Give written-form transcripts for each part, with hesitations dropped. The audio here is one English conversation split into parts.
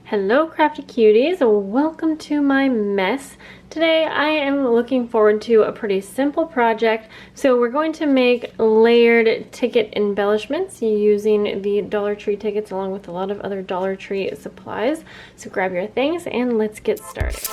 Hello crafty cuties, welcome to my mess. Today I am looking forward to a pretty simple project. So we're going to make layered ticket embellishments using the Dollar Tree tickets along with a lot of other Dollar Tree supplies. So grab your things and let's get started.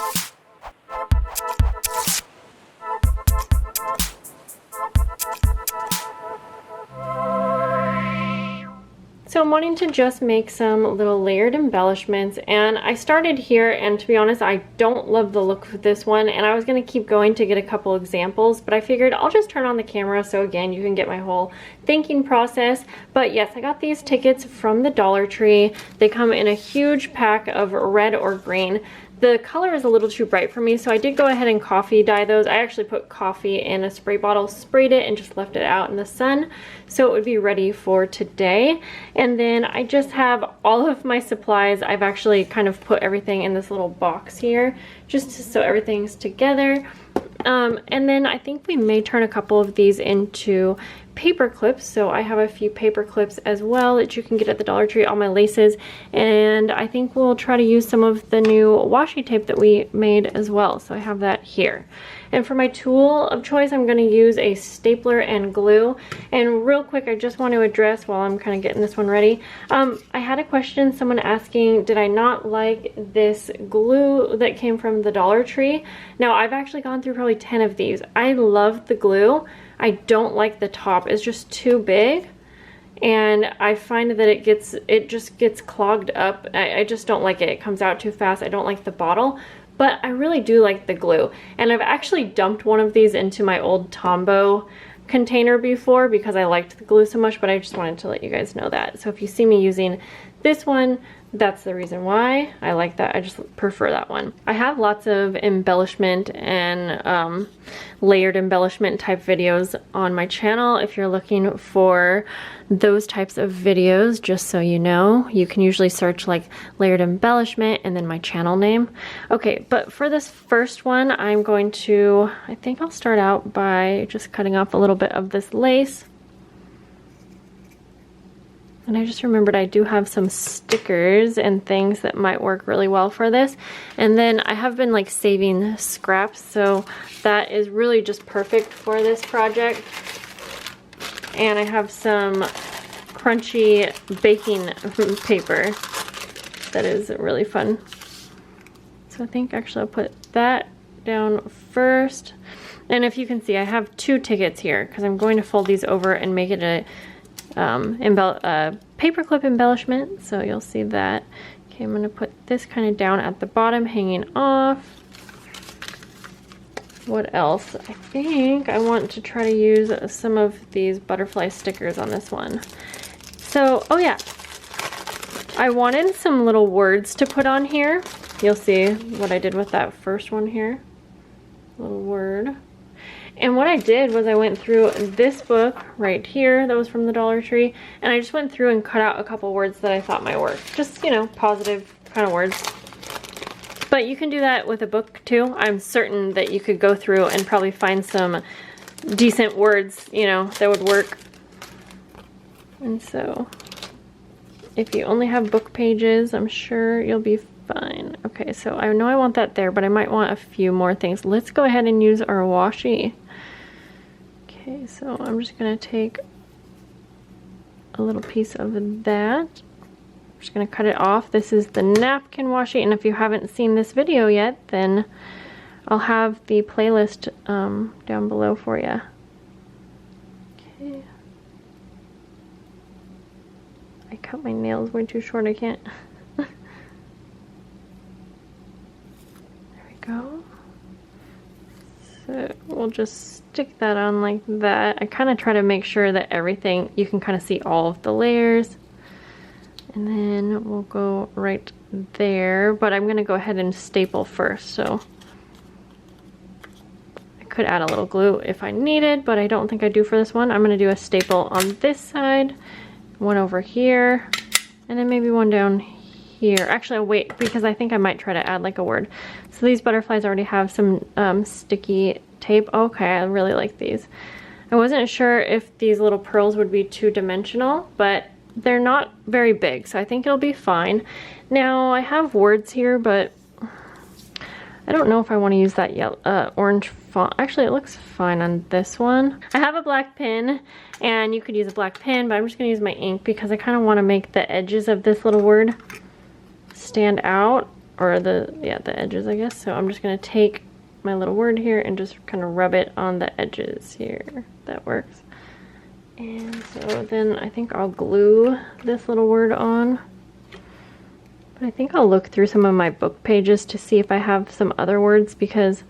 So I'm wanting to just make some little layered embellishments, and I started here, and to be honest I don't love the look of this one, and I was going to keep going to get a couple examples, but I figured I'll just turn on the camera so again you can get my whole thinking process. But yes, I got these tickets from the Dollar Tree. They come in a huge pack of red or green. The color is a little too bright for me, so I did go ahead and coffee dye those. I actually put coffee in a spray bottle, sprayed it, and just left it out in the sun so it would be ready for today. And then I just have all of my supplies. I've actually kind of put everything in this little box here just so everything's together. And then I think we may turn a couple of these into paper clips. So I have a few paper clips as well that you can get at the Dollar Tree, all my laces, and I think we'll try to use some of the new washi tape that we made as well. So I have that here. And for my tool of choice, I'm going to use a stapler and glue. And real quick, I just want to address while I'm kind of getting this one ready. I had a question, someone asking, did I not like this glue that came from the Dollar Tree? Now, I've actually gone through probably 10 of these. I love the glue. I don't like the top. It's just too big. And I find that it just gets clogged up. I just don't like it. It comes out too fast. I don't like the bottle. But I really do like the glue. And I've actually dumped one of these into my old Tombow container before because I liked the glue so much, but I just wanted to let you guys know that. So if you see me using this one, that's the reason why I like that. I just prefer that one. I have lots of embellishment and layered embellishment type videos on my channel. If you're looking for those types of videos, just so you know, you can usually search like layered embellishment and then my channel name. Okay, but for this first one, I'm going to, I think I'll start out by just cutting off a little bit of this lace. And I just remembered I do have some stickers and things that might work really well for this. And then I have been like saving scraps, so that is really just perfect for this project. And I have some crunchy baking paper that is really fun. So I think actually I'll put that down first. And if you can see, I have two tickets here because I'm going to fold these over and make it a paperclip embellishment, so you'll see that. Okay, I'm going to put this kind of down at the bottom, hanging off. What else? I think I want to try to use some of these butterfly stickers on this one. So, oh yeah, I wanted some little words to put on here. You'll see what I did with that first one here. Little word. And what I did was I went through this book right here that was from the Dollar Tree, and I just went through and cut out a couple words that I thought might work. Just, you know, positive kind of words. But you can do that with a book too. I'm certain that you could go through and probably find some decent words, you know, that would work. And so if you only have book pages, I'm sure you'll be fine. Okay, so I know I want that there, but I might want a few more things. Let's go ahead and use our washi. Okay, so I'm just gonna take a little piece of that. I'm just gonna cut it off. This is the napkin washi, and if you haven't seen this video yet, then I'll have the playlist down below for you. Okay. I cut my nails way too short, I can't. There we go. So we'll just stick that on like that. I kind of try to make sure that everything, you can kind of see all of the layers. And then we'll go right there, but I'm gonna go ahead and staple first. So I could add a little glue if I needed, but I don't think I do for this one. I'm gonna do a staple on this side, one over here, and then maybe one down here. Actually, I'll wait because I think I might try to add like a word. So these butterflies already have some sticky tape. Okay, I really like these. I wasn't sure if these little pearls would be two-dimensional, but they're not very big, so I think it'll be fine. Now I have words here, but I don't know if I want to use that yellow, orange font. Actually, it looks fine on this one. I have a black pen, and you could use a black pen, but I'm just going to use my ink because I kind of want to make the edges of this little word stand out, or the edges, I guess. So I'm just going to take my little word here and just kind of rub it on the edges here. That works. And so then I think I'll glue this little word on. But I think I'll look through some of my book pages to see if I have some other words, because it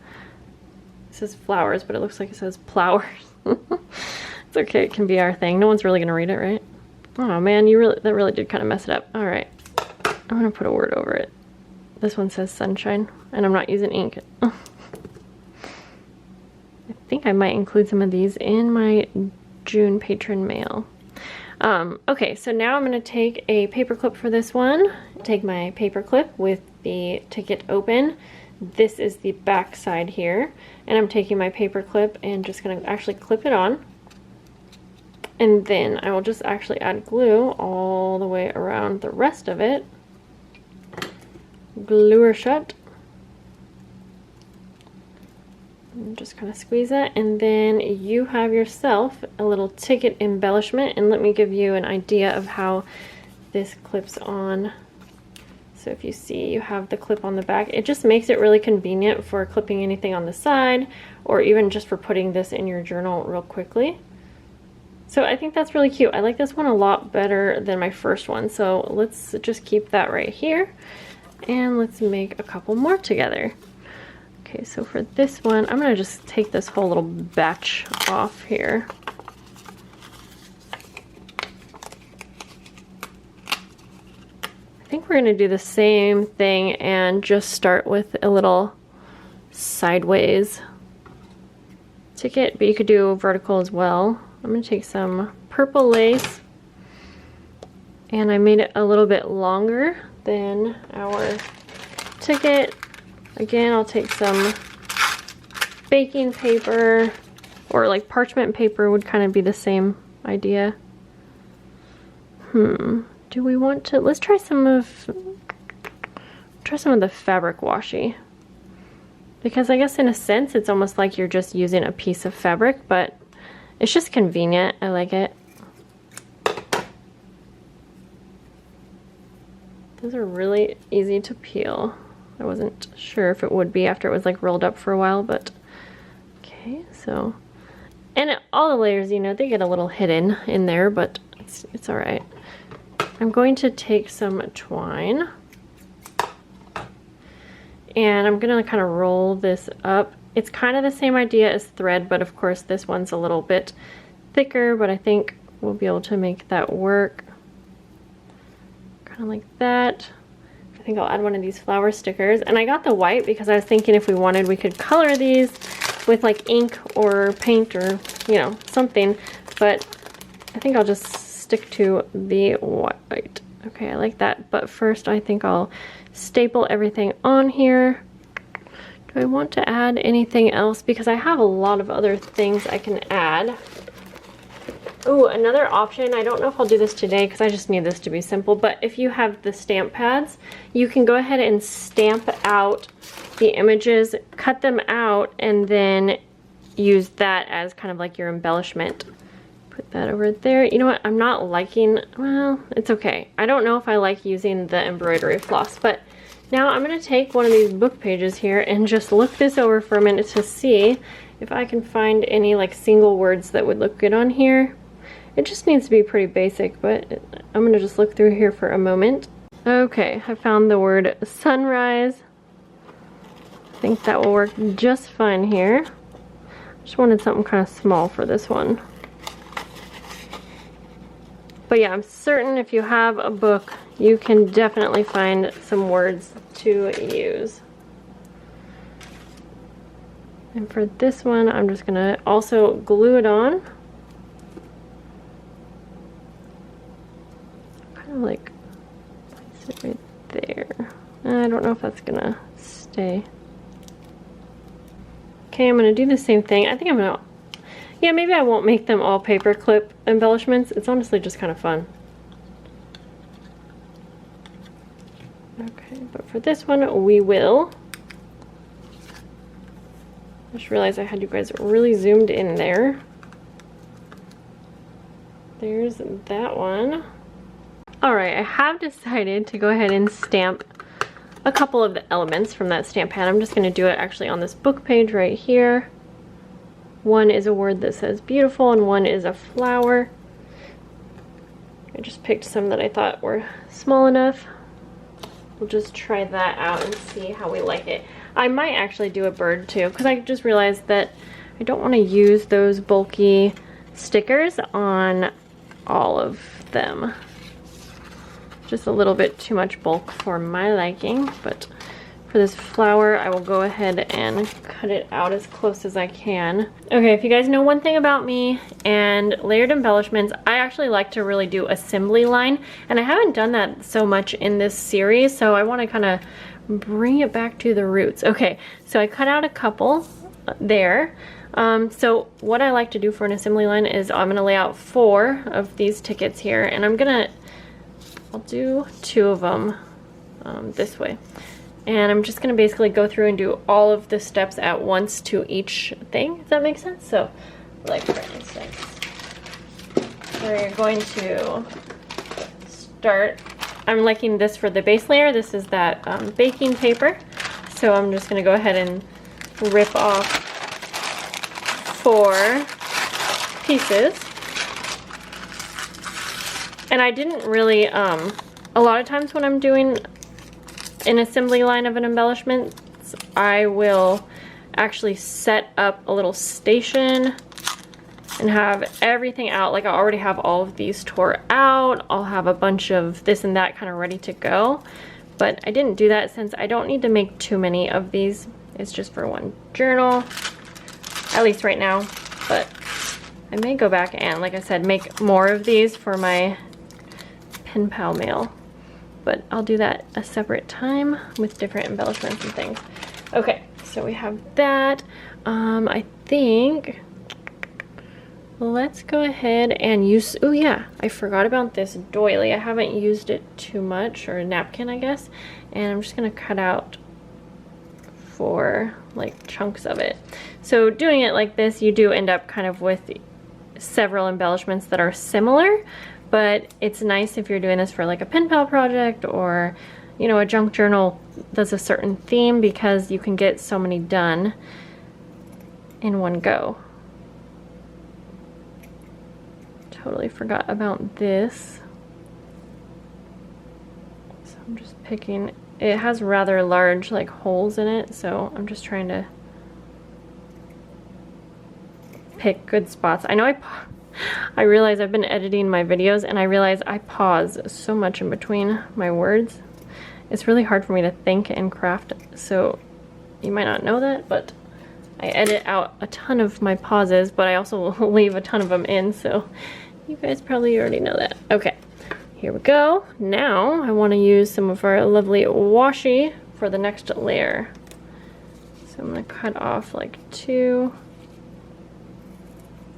says flowers, but it looks like it says plowers. It's okay, it can be our thing. No one's really gonna read it, right? Oh man, that really did kind of mess it up. All right, I'm gonna put a word over it. This one says sunshine, and I'm not using ink. I think I might include some of these in my June patron mail. Okay, so now I'm going to take a paper clip for this one. Take my paper clip with the ticket open. This is the back side here. And I'm taking my paper clip and just going to actually clip it on. And then I will just actually add glue all the way around the rest of it. Glue her shut. And just kind of squeeze that, and then you have yourself a little ticket embellishment. And let me give you an idea of how this clips on. So if you see, you have the clip on the back. It just makes it really convenient for clipping anything on the side, or even just for putting this in your journal real quickly. So I think that's really cute. I like this one a lot better than my first one. So let's just keep that right here, and let's make a couple more together. Okay, so for this one, I'm gonna just take this whole little batch off here. I think we're gonna do the same thing and just start with a little sideways ticket, but you could do vertical as well. I'm gonna take some purple lace, and I made it a little bit longer than our ticket. Again, I'll take some baking paper, or like parchment paper would kind of be the same idea. Do we want to, let's try some of the fabric washi. Because I guess in a sense, it's almost like you're just using a piece of fabric, but it's just convenient. I like it. Those are really easy to peel. I wasn't sure if it would be after it was like rolled up for a while, but okay, so, and all the layers, you know, they get a little hidden in there, but it's all right. I'm going to take some twine, and I'm gonna kind of roll this up. It's kind of the same idea as thread, but of course this one's a little bit thicker, but I think we'll be able to make that work. Kind of like that. I think I'll add one of these flower stickers, and I got the white because I was thinking if we wanted we could color these with like ink or paint or, you know, something, but I think I'll just stick to the white. Okay, I like that, but first I think I'll staple everything on here. Do I want to add anything else? Because I have a lot of other things I can add. Ooh, another option, I don't know if I'll do this today because I just need this to be simple, but if you have the stamp pads, you can go ahead and stamp out the images, cut them out, and then use that as kind of like your embellishment. Put that over there. You know what, I'm not liking, well, it's okay. I don't know if I like using the embroidery floss, but now I'm going to take one of these book pages here and just look this over for a minute to see if I can find any like single words that would look good on here. It just needs to be pretty basic, but I'm gonna just look through here for a moment. Okay, I found the word sunrise. I think that will work just fine here. Just wanted something kind of small for this one. But yeah, I'm certain if you have a book, you can definitely find some words to use. And for this one, I'm just gonna also glue it on. Like place it right there. I don't know if that's gonna stay. Okay, I'm gonna do the same thing. I think I'm gonna, yeah, maybe I won't make them all paper clip embellishments. It's honestly just kind of fun. But for this one, we will. I just realized I had you guys really zoomed in there. There's that one. All right, I have decided to go ahead and stamp a couple of the elements from that stamp pad. I'm just gonna do it actually on this book page right here. One is a word that says beautiful and one is a flower. I just picked some that I thought were small enough. We'll just try that out and see how we like it. I might actually do a bird too, because I just realized that I don't want to use those bulky stickers on all of them. Just a little bit too much bulk for my liking, but for this flower, I will go ahead and cut it out as close as I can. Okay, if you guys know one thing about me and layered embellishments, I actually like to really do assembly line, and I haven't done that so much in this series, so I want to kind of bring it back to the roots. Okay, so I cut out a couple there. So what I like to do for an assembly line is I'm going to lay out 4 of these tickets here, and I'll do 2 of them this way. And I'm just going to basically go through and do all of the steps at once to each thing, if that makes sense. So, like for instance, we're going to start, I'm liking this for the base layer. This is that baking paper. So I'm just going to go ahead and rip off 4 pieces. And I didn't really, a lot of times when I'm doing an assembly line of an embellishment, I will actually set up a little station and have everything out. Like I already have all of these tore out. I'll have a bunch of this and that kind of ready to go. But I didn't do that since I don't need to make too many of these. It's just for one journal, at least right now. But I may go back and, like I said, make more of these for my pen pal mail. But I'll do that a separate time with different embellishments and things. Okay, so we have that. I think let's go ahead and use, oh yeah, I forgot about this doily. I haven't used it too much, or a napkin, I guess. And I'm just gonna cut out 4 like chunks of it. So doing it like this, you do end up kind of with several embellishments that are similar. But it's nice if you're doing this for like a pen pal project, or, you know, a junk journal does a certain theme, because you can get so many done in one go. Totally forgot about this. So I'm just picking, it has rather large like holes in it, so I'm just trying to pick good spots. I know I realize I've been editing my videos, and I realize I pause so much in between my words. It's really hard for me to think and craft, so you might not know that, but I edit out a ton of my pauses, but I also leave a ton of them in, so you guys probably already know that. Okay, here we go. Now I want to use some of our lovely washi for the next layer. So I'm going to cut off like 2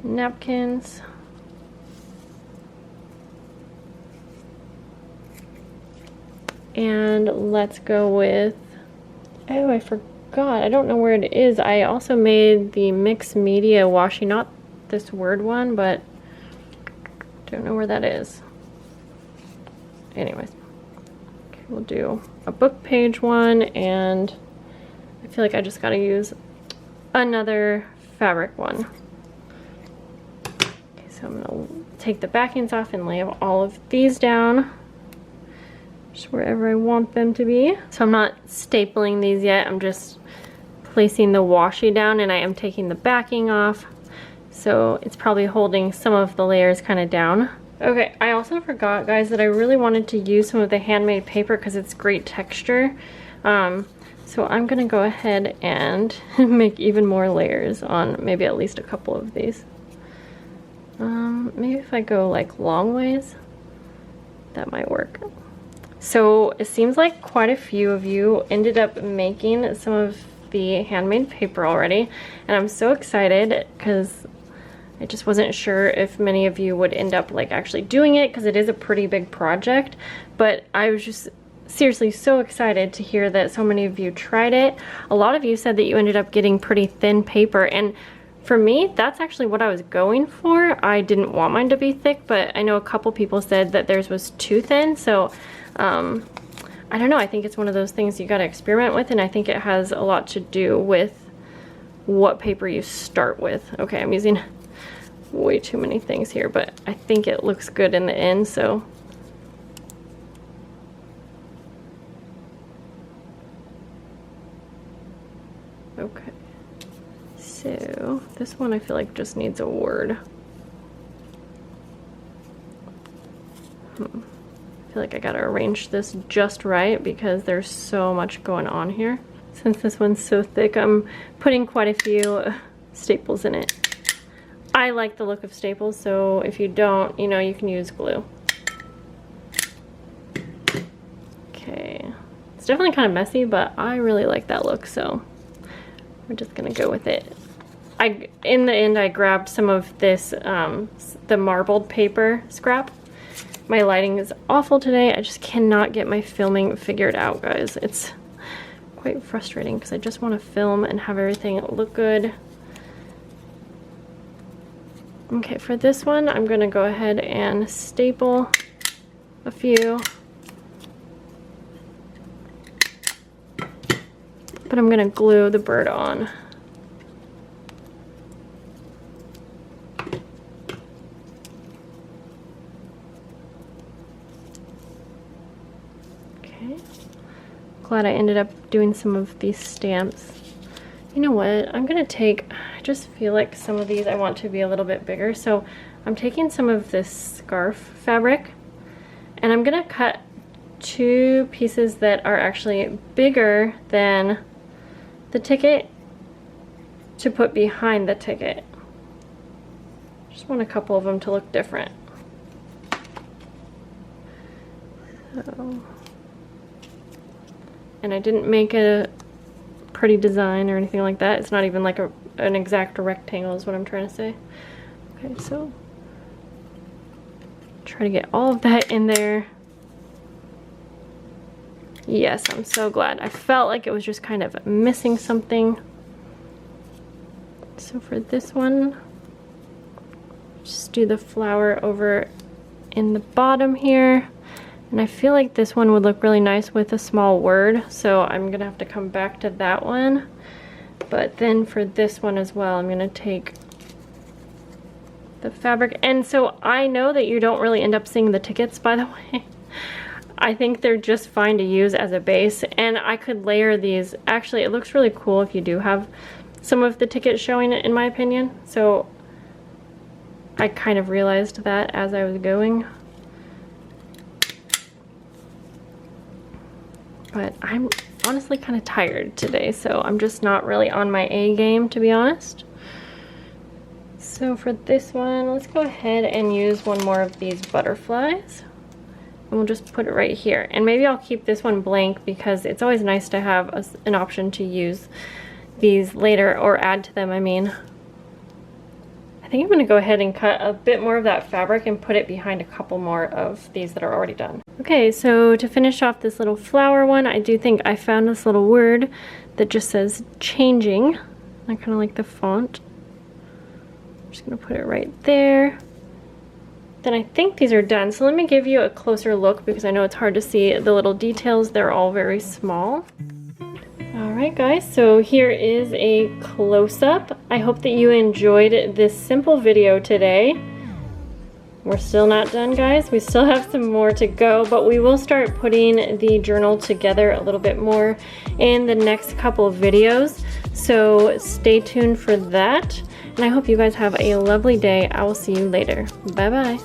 napkins. And let's go with, oh, I forgot, I don't know where it is. I also made the mixed media washi, not this word one, but don't know where that is. Anyways, okay, we'll do a book page one, and I feel like I just gotta use another fabric one. Okay, so I'm gonna take the backings off and lay all of these down just wherever I want them to be. So I'm not stapling these yet, I'm just placing the washi down, and I am taking the backing off, so it's probably holding some of the layers kind of down. Okay, I also forgot, guys, that I really wanted to use some of the handmade paper because it's great texture. So I'm gonna go ahead and make even more layers on maybe at least a couple of these. Maybe if I go like long ways, that might work. So it seems like quite a few of you ended up making some of the handmade paper already, and I'm so excited because I just wasn't sure if many of you would end up like actually doing it, because it is a pretty big project. But I was just seriously so excited to hear that so many of you tried it. A lot of you said that you ended up getting pretty thin paper, and for me, that's actually what I was going for. I didn't want mine to be thick, but I know a couple people said that theirs was too thin, so I don't know, I think it's one of those things you gotta experiment with, and I think it has a lot to do with what paper you start with. Okay, I'm using way too many things here, but I think it looks good in the end, so. Okay, so this one I feel like just needs a word. I feel like I gotta arrange this just right because there's so much going on here. Since this one's so thick, I'm putting quite a few staples in it. I like the look of staples, so if you don't, you know, you can use glue. Okay, it's definitely kind of messy, but I really like that look, so we're just gonna go with it. In the end, I grabbed some of this, the marbled paper scrap. My lighting is awful today. I just cannot get my filming figured out, guys. It's quite frustrating because I just want to film and have everything look good. Okay, for this one, I'm gonna go ahead and staple a few. But I'm gonna glue the bird on. Okay. Glad I ended up doing some of these stamps. You know what, I'm gonna take, I just feel like some of these I want to be a little bit bigger, so I'm taking some of this scarf fabric and I'm gonna cut 2 pieces that are actually bigger than the ticket to put behind the ticket. Just want a couple of them to look different. So, and I didn't make a pretty design or anything like that. It's not even like an exact rectangle is what I'm trying to say. Okay, so try to get all of that in there. Yes, I'm so glad. I felt like it was just kind of missing something. So for this one, just do the flower over in the bottom here. And I feel like this one would look really nice with a small word, so I'm gonna have to come back to that one. But then for this one as well, I'm gonna take the fabric. And so I know that you don't really end up seeing the tickets, by the way. I think they're just fine to use as a base, and I could layer these. Actually, it looks really cool if you do have some of the tickets showing it, in my opinion. So I kind of realized that as I was going. But I'm honestly kind of tired today, so I'm just not really on my A game, to be honest. So for this one, let's go ahead and use one more of these butterflies. And we'll just put it right here. And maybe I'll keep this one blank because it's always nice to have an option to use these later, or add to them, I mean. I think I'm gonna go ahead and cut a bit more of that fabric and put it behind a couple more of these that are already done. Okay, so to finish off this little flower one, I do think I found this little word that just says changing. I kind of like the font. I'm just gonna put it right there. Then I think these are done. So let me give you a closer look because I know it's hard to see the little details. They're all very small. Alright guys, so here is a close-up. I hope that you enjoyed this simple video today. We're still not done, guys. We still have some more to go, but we will start putting the journal together a little bit more in the next couple of videos. So stay tuned for that. And I hope you guys have a lovely day. I will see you later. Bye-bye.